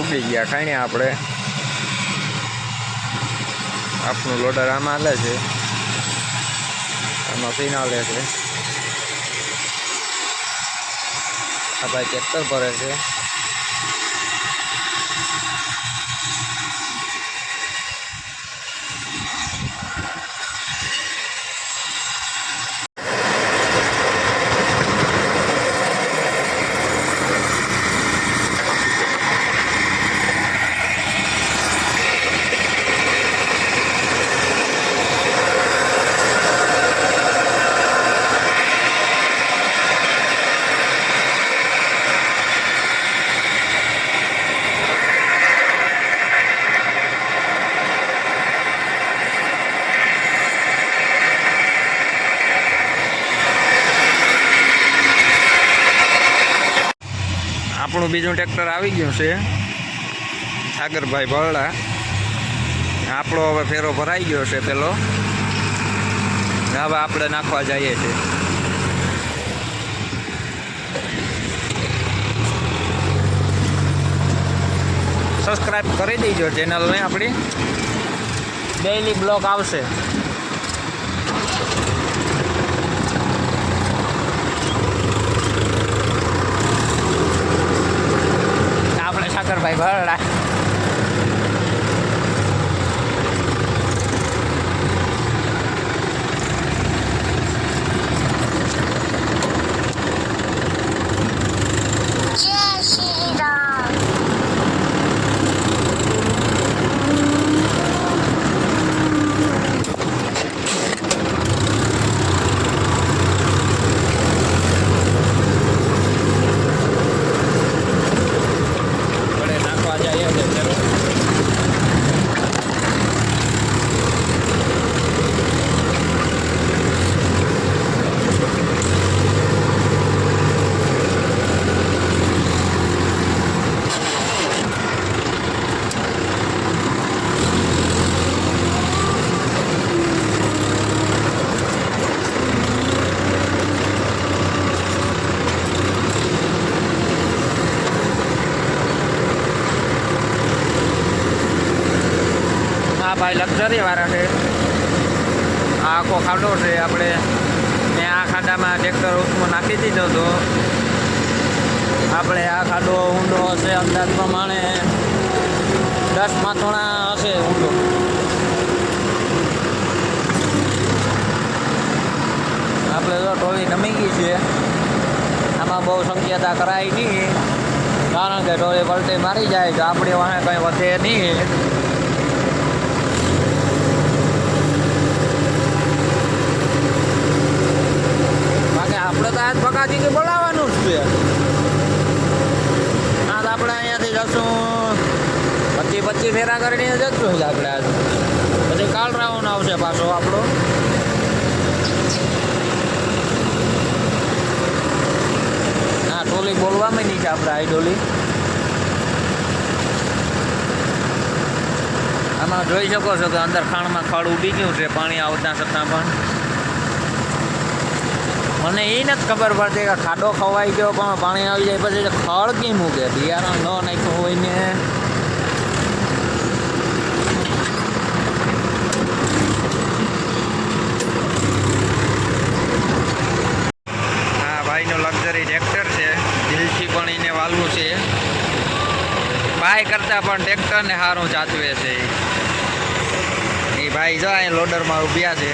ઉગી ગયા ખાઈને આપણે આપણું લોડર આમાં લે છે, આમાં પીના લે છે. આ ભાઈ ટ્રેક્ટર ભરે છે. આપણું બીજું ટ્રેક્ટર આવી ગયું છે, સાગરભાઈ ભરડા. આપણો હવે ફેરો ભરાઈ ગયો છે પેલો. હવે આપણે નાખવા જઈએ છીએ. સબસ્ક્રાઈબ કરી દેજો ચેનલને. આપણી ડેઈલી બ્લોગ આવશે. સાગરભાઈ ભરડા ભાઈ લક્ઝરી વાળા છે. આ આખો ખાડો છે. આપણે મેં આ ખાડામાં ટ્રેક્ટર ઉસમાં નાખી દીધો હતો. આપણે આ ખાડો ઊંડો હશે અંદાજ પ્રમાણે 10 માથોણા હશે ઊંડો. આપણે જો ટોળી નમી ગઈ છે. આમાં બહુ શક્યતા કરાય નહીં, કારણ કે ટોળી પલટી મારી જાય તો આપણી વાહે કંઈ વધે નહીં. આપણે તો આજ બકાજી કે બોલાવવાનું જ છે. આજ આપણે અહીંયાથી જશું 25 ફેરા કરીને જશું જ આપણે આજ. પછી કાલ રાઉન્ડ આવશે પાછો આપણો. હા, ટોલી બોલવામાં નહીં છે આપણે. આ ટોલી આમાં જોઈ શકો છો કે અંદર ખાણમાં ખડ ઉડી ગયું છે પાણી આવતા છતાં પણ. મને એ નથી ખબર પડતી કે ખાડો ખવાઈ ગયો પણ પાણી આવી જાય પછી ખડ કેમ મૂકે? બિયારણ ન નાખ્યું હોય ને. હા, ભાઈનું લક્ઝરી ટ્રેક્ટર છે. દિલથી પણ એને વાલવું છે. બાય કરતાં પણ ટ્રેક્ટરને સારું ચાચવે છે. એ ભાઈ જો અહીં લોડરમાં ઊભ્યા છે.